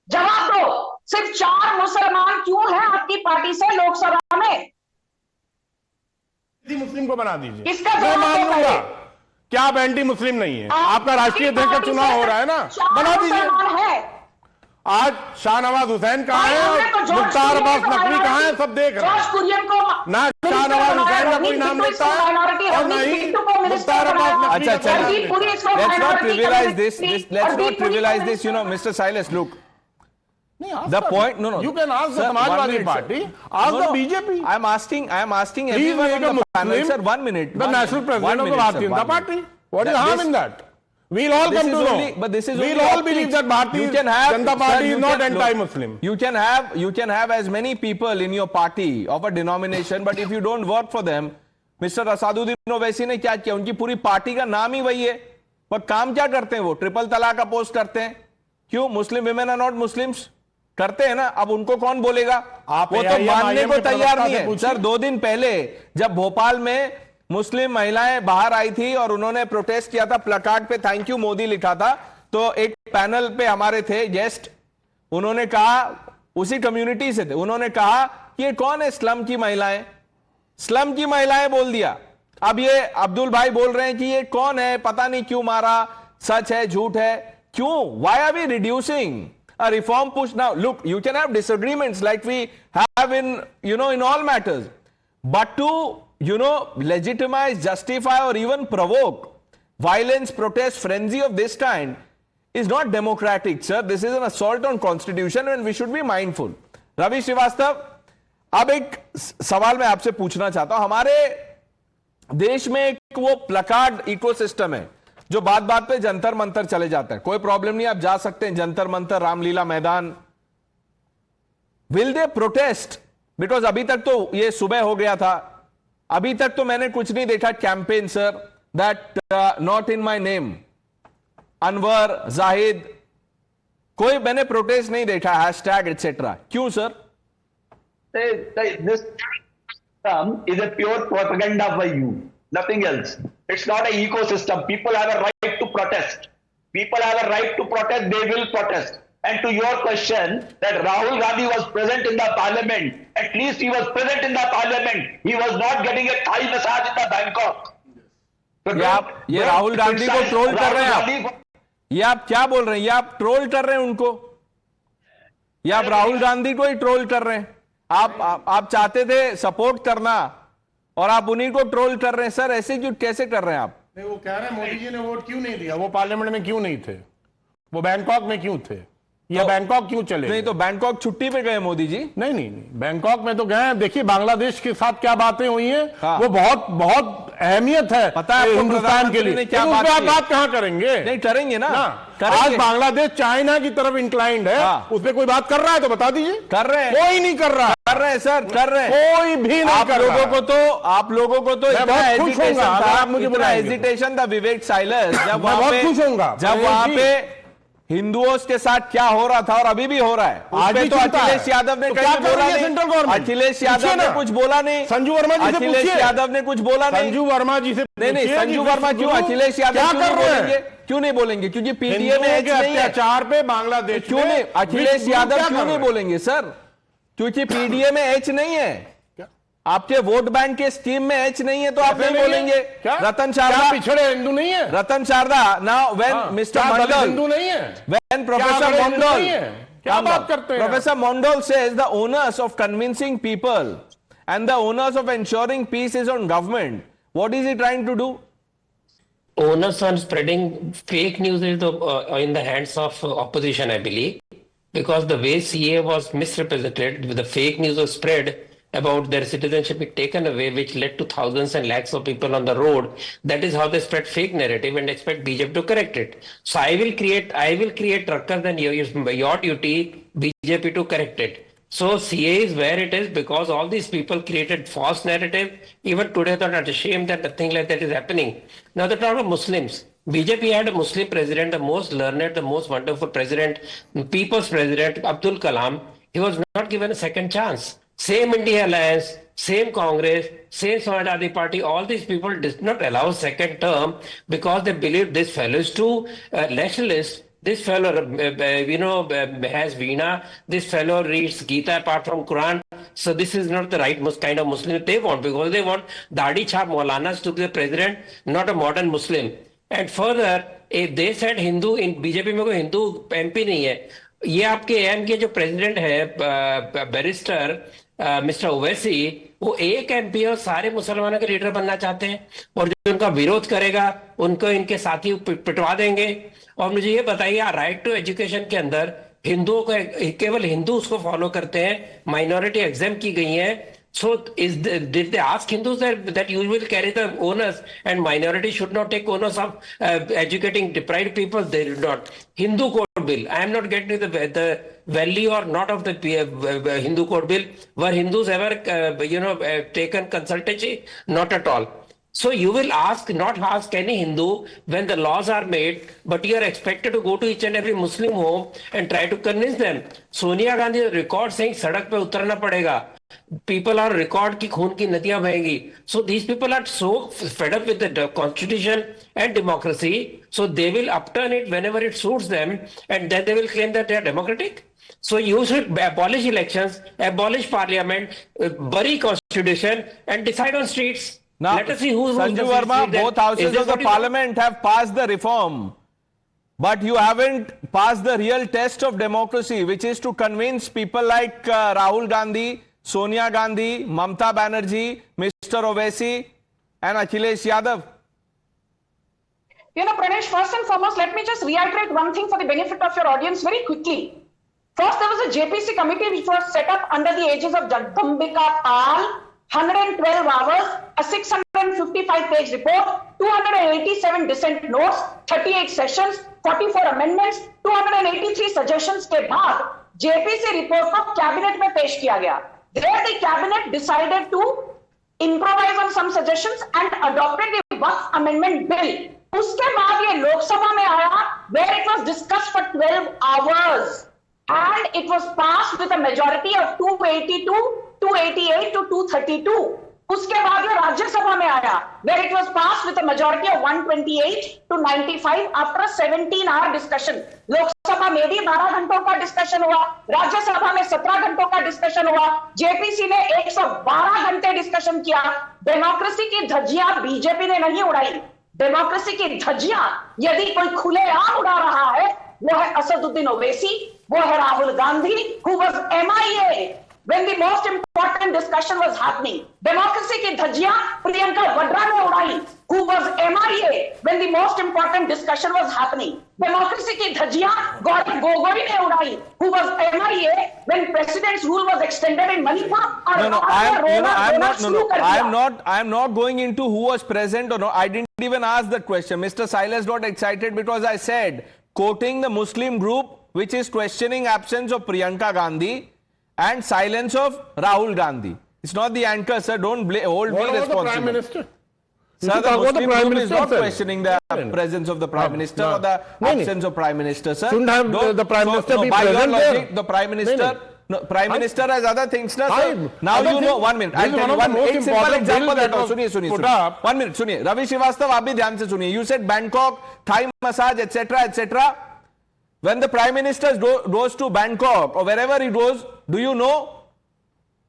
जवाब दो. सिर्फ 4 मुसलमान क्यों हैं आपकी पार्टी से लोकसभा में? मुस्लिम को बना दीजिए. इसका जवाब दो. क्या आप एंटी मुस्लिम नहीं है? आपका राष्ट्रीय अध्यक्ष का चुनाव हो रहा है ना, बना दीजिए। आज शाहनवाज हुसैन कहाँ है और मुख्तार अब्बास नकवी कहाँ है, सब देख रहे हैं। ना शाहनवाज हुसैन का कोई नाम लेता है और ना ही मुख्तार अब्बास नकवी का कोई नाम लेता है। Let's not trivialize this. Let's not trivialize this. You know, Mr. Silas, look. The point, no. You can ask the Sir, Samajwadi Party, ask the BJP. I am asking Please everyone make on the a panel, Muslim sir, 1 minute. the national president of the Bharatiya Janata Party. What is the harm in that? We'll all come to know. But this is we'll only all optics. believe that Bharatiya Janata Party is not anti-Muslim. You can have as many people in your party of a denomination, but if you don't work for them, Mr. Asaduddin Owaisi ने क्या किया? उनकी पूरी party का नाम ही वही है। पर काम क्या करते हैं वो? ट्रिपल तलाक का पोस्ट करते हैं। क्यों? Muslim women are not Muslims करते हैं ना। अब उनको कौन बोलेगा? वो तो मानने को तैयार नहीं है। सर 2 दिन पहले जब भोपाल में मुस्लिम महिलाएं बाहर आई थी और उन्होंने प्रोटेस्ट किया था, प्लकार्ड पे थैंक यू मोदी लिखा था, तो एक पैनल पे हमारे थे गेस्ट, उन्होंने कहा, उसी कम्युनिटी से थे, उन्होंने कहा कि ये कौन है स्लम की महिलाएं? स्लम की महिलाएं बोल दिया। अब ये अब्दुल भाई बोल रहे हैं कि ये कौन है, पता नहीं क्यों मारा, सच है झूठ है, क्यों? Why are we reducing a reform push? Now look, you can have disagreements like we have in in all matters, but to legitimize, justify or even provoke violence, protest, frenzy of this kind is not democratic, sir. This is an assault on constitution and we should be mindful. Ravi Srivastava, अब एक सवाल मैं आपसे पूछना चाहता हूं। हमारे देश में एक वो प्लकार्ड इकोसिस्टम है जो बात बात पे जंतर मंतर चले जाते हैं। कोई प्रॉब्लम नहीं, आप जा सकते हैं जंतर मंतर, रामलीला मैदान। Will they protest? बिकॉज अभी तक तो ये सुबह हो गया था, अभी तक तो मैंने कुछ नहीं देखा campaign sir, that not in my name, Anwar, Zahid, कोई मैंने प्रोटेस्ट नहीं देखा, हैशटैग एटसेट्रा। क्यों sir? This is a pure propaganda by you, nothing else. It's not an ecosystem. People have a right to protest. People have a right to protest. They will protest. And to your question that Rahul Gandhi was present in the parliament, at least he was present in the parliament. He was not getting a Thai massage in the Bangkok. So ये राहुल गांधी को troll कर रहे हैं आप? ये आप क्या बोल रहे हैं? ये आप ट्रोल कर रहे हैं उनको? ये आप राहुल गांधी को ही ट्रोल कर रहे हैं? आप चाहते थे सपोर्ट करना और आप उन्हीं को ट्रोल कर रहे हैं सर, ऐसे क्यों, कैसे कर रहे हैं आप? नहीं, वो कह रहे हैं मोदी जी ने वोट क्यों नहीं दिया, वो पार्लियामेंट में क्यों नहीं थे, वो बैंकॉक में क्यों थे, या बैंकॉक क्यों चले? नहीं तो बैंकॉक छुट्टी पे गए मोदी जी? नहीं, बैंकॉक में तो गए। देखिए बांग्लादेश के साथ क्या बातें हुई हैं, वो बहुत अहमियत है पता है हिंदुस्तान के लिए। क्या बात कहाँ करेंगे? नहीं करेंगे ना। आज बांग्लादेश चाइना की तरफ इंक्लाइंड है, उस पर कोई बात कर रहा है तो बता दीजिए। कर रहे हैं? कोई नहीं कर रहा। कर रहे हैं सर, कर रहे हैं। कोई भी नहीं कर रहा। आप लोगों को तो इतना हेजिटेशन था विवेक साइलस, जब वहां पे हिंदुओं के साथ क्या हो रहा था और अभी भी हो रहा है। आज भी तो अखिलेश यादव ने कहीं बोला नहीं। सेंट्रल गवर्नमेंट, अखिलेश यादव ने कुछ बोला नहीं। संजू वर्मा जी से पूछिए। अखिलेश यादव ने कुछ बोला नहीं। संजू वर्मा जी से नहीं, संजू वर्मा क्यों? अखिलेश यादव क्यों बोलेंगे? क्यों नहीं बोलेंगे? क्योंकि पीडीए में एच नहीं है। अत्याचार पे बांग्लादेश क्यों नहीं? अखिलेश यादव क्यों नहीं बोलेंगे सर? क्योंकि पीडीए में एच नहीं है, आपके वोट बैंक के स्कीम में एच नहीं है, तो आप नहीं बोलेंगे। रतन शारदा पिछड़े हिंदू नहीं है? रतन शारदा, नाउ व्हेन मिस्टर मंडल, हिंदू नहीं है, व्हेन प्रोफेसर मंडल, क्या बात करते हैं? Professor Mandal says the onus of convincing people and the onus of ensuring peace is on government. What is he trying to do? Onus on spreading fake news is in the hands of opposition, I believe, because the way CA was misrepresented, the fake news was spread about their citizenship being taken away, which led to thousands and lakhs of people on the road. That is how they spread fake narrative and expect BJP to correct it. So I will create ruckus, and your duty, BJP, to correct it. So CA is where it is because all these people created false narrative. Even today they're not ashamed that nothing like that is happening. Now the talk of Muslims. BJP had a Muslim president, the most learned, the most wonderful president, people's president, Abdul Kalam. He was not given a second chance. Same India Alliance, same Congress, same Samajwadi Party, all these people did not allow second term because they believed this fellow is too nationalist. This fellow, has Veena. This fellow reads Gita apart from Quran. so this is not the right kind of Muslim they want, because they want Dadi Chhap Maulanas to be the president, not a modern Muslim. And further, if they said Hindu, in BJP में कोई Hindu MP नहीं है. ये आपके AM के जो president है barrister mister Owaisi, वो एक MP और सारे मुसलमानों के लीडर बनना चाहते हैं, और जो उनका विरोध करेगा उनको इनके साथी पिटवा देंगे. और मुझे ये बताइए, राइट टू एजुकेशन के अंदर हिंदुओं को केवल हिंदू उसको फॉलो करते हैं, माइनॉरिटी एग्जाम की गई है. So did they ask Hindus that you will carry the onus and minority should not take onus of educating deprived people? They did not. Hindu Code Bill. I am not getting the value or not of the Hindu Code Bill. Were Hindus ever, taken consultancy? Not at all. So you will not ask any Hindu when the laws are made, but you are expected to go to each and every Muslim home and try to convince them. Sonia Gandhi record saying सड़क पे उतरना पड़ेगा. People are record ki खून की नदियां बहेंगी. So these people are so fed up with the constitution and democracy, so they will upturn it whenever it suits them, and then they will claim that they are democratic. So you should abolish elections, abolish parliament, bury constitution, and decide on streets. Now, let us see who's Sanju Verma, both houses of the parliament have passed the reform, but you haven't passed the real test of democracy, which is to convince people like Rahul Gandhi, Sonia Gandhi, Mamta Banerjee, Mr. Owaisi, and Akhilesh Yadav. Pranesh, first and foremost, let me just reiterate one thing for the benefit of your audience very quickly. First, there was a JPC committee which was set up under the aegis of Jagdambika Pal, 112 hours, a 655-page report, 287 dissent notes, 38 sessions, 44 amendments, 283 suggestions के बाद JPC report को cabinet में पेश किया गया. There the cabinet decided to improvise on some suggestions and adopted the Waqf Amendment Bill. उसके बाद ये लोकसभा में आया, where it was discussed for 12 hours and it was passed with a majority of 282, 288 to 232. उसके बाद ये राज्यसभा में आया, where it was passed with a majority of 128 to 95 after a 17-hour discussion. Lok Sabha में भी 12 घंटों का डिस्कशन हुआ, राज्यसभा में 17 घंटों का डिस्कशन हुआ, जेपीसी ने 112 घंटे डिस्कशन किया. डेमोक्रेसी की धज्जियां बीजेपी ने नहीं उड़ाई. डेमोक्रेसी की धज्जियां यदि कोई खुलेआम उड़ा रहा है, वो है असदुद्दीन ओवैसी, वो है Rahul Gandhi, who was MIA when the most important discussion was happening. Democracy की धज्जियां प्रियंका वड्रा ने उड़ाई, who was MIA when the most important discussion was happening. Democracy की धज्जियां गौरव गोगोई ने उड़ाई, who was MIA when president's rule was extended in Manipur. I am not going into who was present or not. I didn't even ask that question. Mr. Silas got excited because I said, quoting the Muslim group which is questioning absence of Priyanka Gandhi and silence of Rahul Gandhi. It's not the anchor, sir. Don't hold me responsible. The Prime Minister? Sir, the Muslim group is not questioning the presence of the Prime Minister or the absence of Prime Minister, sir. Shouldn't have the Prime Minister be by present your logic, there? the Prime Minister... No, Prime Minister has other things, sir. Now you know, 1 minute. I'll tell you one simple example. Suniye. 1 minute, suniye. Ravi Srivastava, aap bhi dhyan se suniye. You said Bangkok, Thai massage, etc., etc. When the Prime Minister goes to Bangkok or wherever he goes, do you know?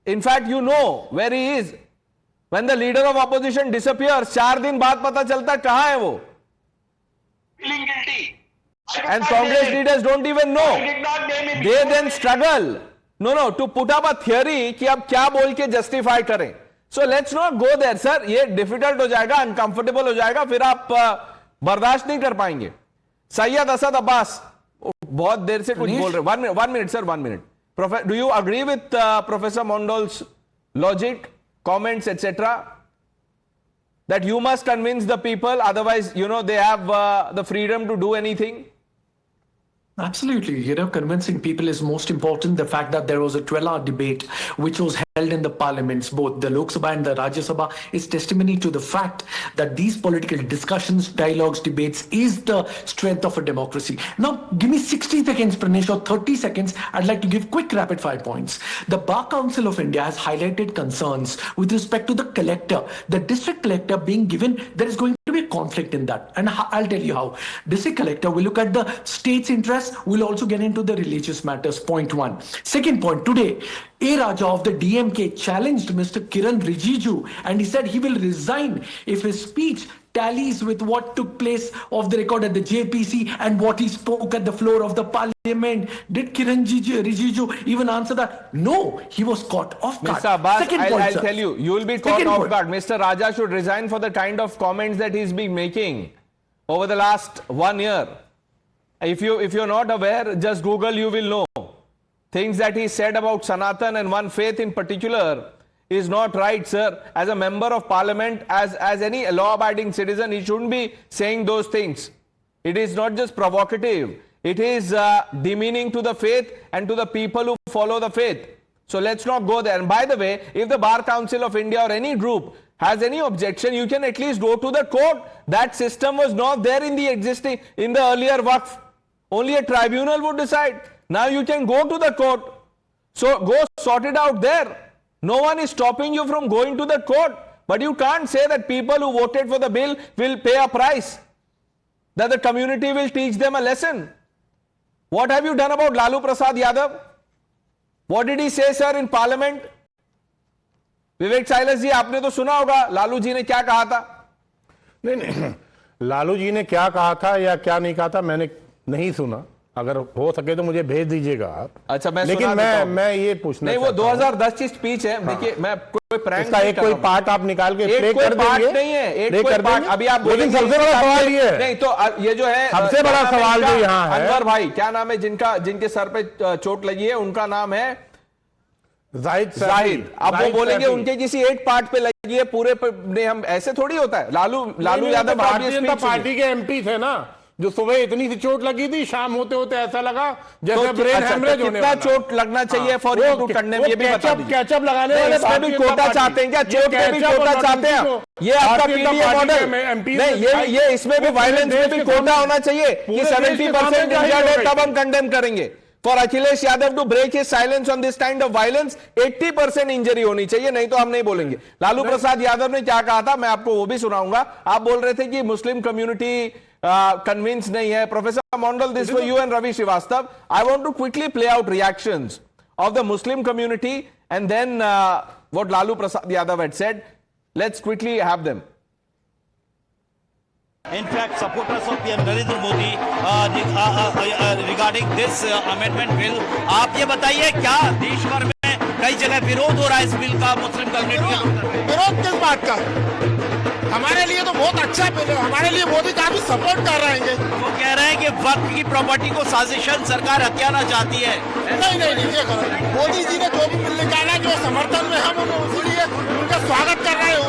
In fact, you know where he is. When the leader of opposition disappears, 4 दिन बाद पता चलता कहाँ है वो. Feeling guilty. And Congress leaders don't even know. They then struggle. No, to put up a theory कि अब क्या बोल के justify करें. So let's not go there, sir. ये difficult हो जाएगा, uncomfortable हो जाएगा, फिर आप बर्दाश्त नहीं कर पाएंगे. सैयद असद अब्बास बहुत देर से कुछ बोल रहे. 1 minute, sir. 1 minute. Do you agree with Professor Mondol's logic, comments, etc.? That you must convince the people, otherwise, they have the freedom to do anything? Absolutely. Convincing people is most important. The fact that there was a 12-hour debate which was held in the parliaments, both the Lok Sabha and the Rajya Sabha, is testimony to the fact that these political discussions, dialogues, debates is the strength of a democracy. Now, give me 60 seconds, Pranesh, or 30 seconds. I'd like to give quick rapid-fire points. The Bar Council of India has highlighted concerns with respect to the collector, the district collector being given, there is going to be a conflict in that. And I'll tell you how. District collector will look at the state's interest, will also get into the religious matters, point 1. Second point, today, A. Raja of the DMK DMK challenged Mr. Kiran Rijiju and he said he will resign if his speech tallies with what took place off the record at the JPC and what he spoke at the floor of the parliament. Did Kiran Rijiju even answer that? No, he was caught off guard. Mr. Abbas, Second I'll point, sir. tell you, you will be caught Second off point. guard. Mr. Raja should resign for the kind of comments that he's been making over the last 1 year. If you're not aware, just Google, you will know. Things that he said about Sanatan and one faith in particular is not right, sir. As a member of parliament, as any law-abiding citizen, he shouldn't be saying those things. It is not just provocative. It is demeaning to the faith and to the people who follow the faith. So let's not go there. And by the way, if the Bar Council of India or any group has any objection, you can at least go to the court. That system was not there in the earlier Waqf. Only a tribunal would decide. Now you can go to the court. So go sort it out there. No one is stopping you from going to the court. But you can't say that people who voted for the bill will pay a price, that the community will teach them a lesson. What have you done about Lalu Prasad Yadav? What did he say, sir, in parliament? Vivek Silas ji, आपने तो सुना होगा लालू जी ने क्या कहा था? नहीं, लालू जी ने क्या कहा था या क्या नहीं कहा था मैंने नहीं सुना. अगर हो सके तो मुझे भेज दीजिएगा आप. अच्छा, लेकिन मैं ये पूछना नहीं, वो 2010 की स्पीच है. देखिए, मैं कोई प्रैंक इसका एक कोई पार्ट आप निकाल के प्ले कर देंगे. नहीं है, एक कोई पार्ट अभी आप बोलेंगे. सबसे बड़ा सवाल ये है. नहीं तो ये जो है सबसे बड़ा सवाल जो यहाँ है, अनवर भाई, क्या नाम है जिनके सर पे चोट लगी है, उनका नाम है जाहिद. अब वो बोलेंगे उनके किसी एक पार्ट पे लगी है, पूरे पे नहीं. हम ऐसे थोड़ी होता है. लालू यादव भारतीय जनता पार्टी के एमपी थे ना, जो सुबह इतनी सी चोट लगी थी, शाम होते होते ऐसा लगा जैसे ब्रेन हेमरेज होने वाला. कितना चोट लगना चाहिए फॉर यू टू कंडेम, ये भी बता दीजिए. कैचअप लगाने वाले इसमें भी कोटा चाहते हैं क्या? चोट में भी कोटा चाहते हैं? ये आपका पीडीए मॉडल नहीं, ये इसमें भी वायलेंस में भी कोटा होना चाहिए कि 70% इंजर्ड है तब हम कंडेम करेंगे. For Akhilesh Yadav to break his silence on this kind of violence, 80% injury होनी चाहिए, नहीं तो हम नहीं बोलेंगे. लालू प्रसाद यादव ने क्या कहा था, मैं आपको वो भी सुनाऊंगा. आप बोल रहे थे कि मुस्लिम कम्युनिटी कन्विंस नहीं है. Professor Mondal, this for you and Ravi Srivastava. I want to quickly play out reactions of the Muslim community and then what Lalu Prasad Yadav had said. Let's quickly have them. In fact, supporters of PM Narendra Modi regarding this amendment bill, आप ये बताइए क्या देश भर में कई जगह विरोध हो रहा है इस बिल का मुस्लिम कम्युनिटी? विरोध किस बात का? हमारे लिए तो बहुत अच्छा बिल है. हमारे लिए मोदी काफी सपोर्ट कर रहे हैं. वो कह रहे हैं कि वक्फ की प्रॉपर्टी को साजिशन सरकार हथियाना चाहती है. नहीं, ये करो. मोदी जी ने जो भी बिल निकाला, जो समर्थन में हम उसलिए उनका स्वागत कर रहे हैं.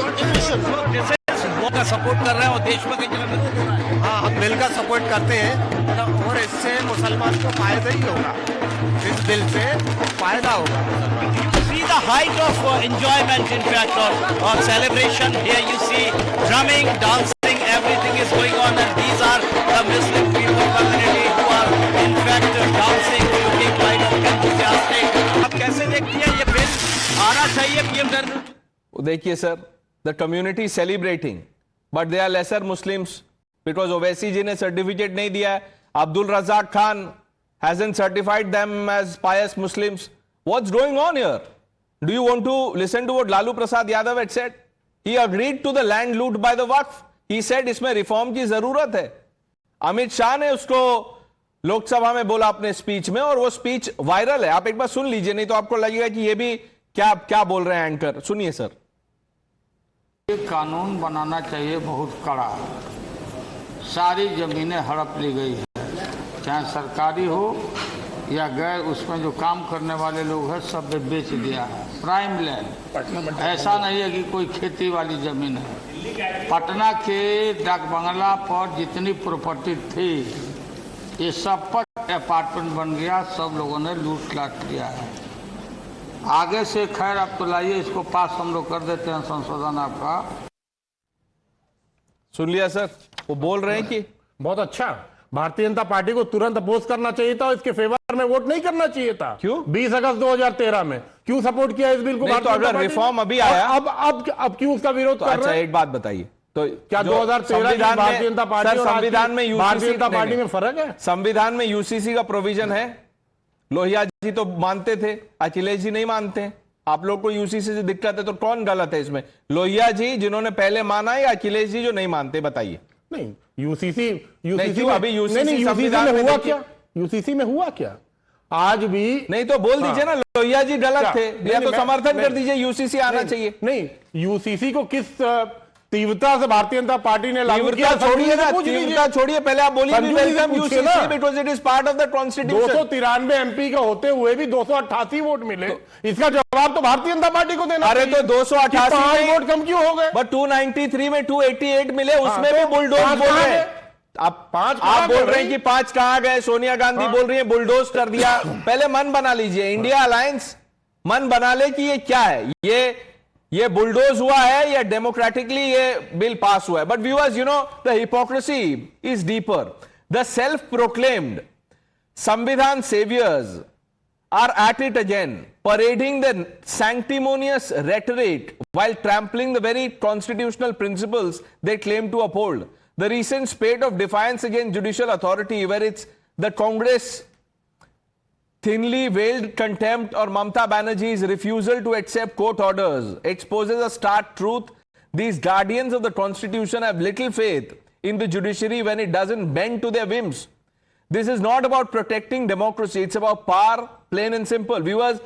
का सपोर्ट कर रहे हैं और देश में कई जगह विरोध हो रहा है. हाँ, हम बिल का सपोर्ट करते हैं और इससे मुसलमान को फायदा ही होगा. इस बिल से फायदा होगा. See the height of enjoyment, in fact, or celebration. Here you see drumming, dancing, everything is going on, and these are the Muslim people community who are in fact dancing, looking quite enthusiastic. आप कैसे देखती हैं ये bill आना चाहिए PM Narendra? देखिए sir, the community celebrating, but they are lesser Muslims because Owaisi ji ने certificate नहीं दिया है. Abdul Razak Khan hasn't certified them as pious Muslims. What's going on here? Do you want to listen to what Lalu Prasad Yadav had said? He agreed to the land loot by the Waqf. He said इसमें reform की जरूरत है. अमित शाह ने उसको लोकसभा में बोला अपने speech में, और वो स्पीच वायरल है. आप एक बार सुन लीजिए, नहीं तो आपको लगेगा कि ये भी क्या बोल रहे हैं एंकर. सुनिए सर. कानून बनाना चाहिए बहुत कड़ा. सारी जमीनें हड़प ली गई है, चाहे सरकारी हो या गैर, उसमें जो काम करने वाले लोग हैं सब बेच दिया है. प्राइम लैंड, ऐसा नहीं है कि कोई खेती वाली जमीन है. पटना के डाक बंगला पर जितनी प्रॉपर्टी थी, ये सब पर अपार्टमेंट बन गया. सब लोगों ने लूट लाट लिया है. आगे से खैर अब तो लाइए, इसको पास हम लोग कर देते हैं संशोधन आपका. सुन लिया सर, वो बोल रहे हैं कि बहुत अच्छा. भारतीय जनता पार्टी को तुरंत अपोज करना चाहिए था, इसके फेवर में वोट नहीं करना चाहिए था. क्यों? 20 अगस्त 2013 में क्यों सपोर्ट किया इस बिल को? तो अगर रिफॉर्म अभी आया, अब क्यों उसका विरोध कर रहे हैं? अच्छा, एक बात बताइए, तो क्या 2013 भारतीय जनता पार्टी और संविधान में भारतीय जनता पार्टी में फर्क है? संविधान में यूसीसी का प्रोविजन है. लोहिया जी तो मानते थे, अखिलेश जी नहीं मानते हैं. आप लोग को यूसीसी से दिक्कत है तो कौन गलत है इसमें? लोहिया जी जिन्होंने पहले माना या अखिलेश जी जो नहीं मानते? बताइए। नहीं, यूसीसी अभी यूसीसी में हुआ क्या? यूसीसी में हुआ क्या? आज भी नहीं तो बोल दीजिए ना लोहिया जी गलत थे, या तो समर्थन कर दीजिए यूसीसी आना चाहिए। नहीं, यूसीसी को किस तीव्रता से भारतीय जनता पार्टी ने लागू किया? छोड़िए ना, तीव्रता छोड़िए, पहले आप बोलिए welcome UCC because it is part of the constitution. 293 MP का होते हुए भी 288 वोट मिले, इसका जवाब तो भारतीय जनता पार्टी को देना। अरे तो 288 वोट कम क्यों हो गए? बट 293 में 288 मिले, उसमें भी बुलडोज बोल रहे हैं। आप बोल रहे हैं कि 5 कहां गए? सोनिया गांधी बोल रही है बुलडोज कर दिया। पहले मन बना लीजिए, इंडिया अलायंस मन बना ले कि ये क्या है, ये बुलडोज हुआ है या डेमोक्रेटिकली ये बिल पास हुआ है। But viewers, you know the hypocrisy is deeper. The self proclaimed संविधान saviours are at it again, parading the sanctimonious rhetoric while trampling the very constitutional principles they claim to uphold. The recent spate of defiance against judicial authority, where it's the Congress thinly veiled contempt or Mamata Banerjee's refusal to accept court orders, exposes a stark truth. These guardians of the Constitution have little faith in the judiciary when it doesn't bend to their whims. This is not about protecting democracy, it's about power, plain and simple. Viewers,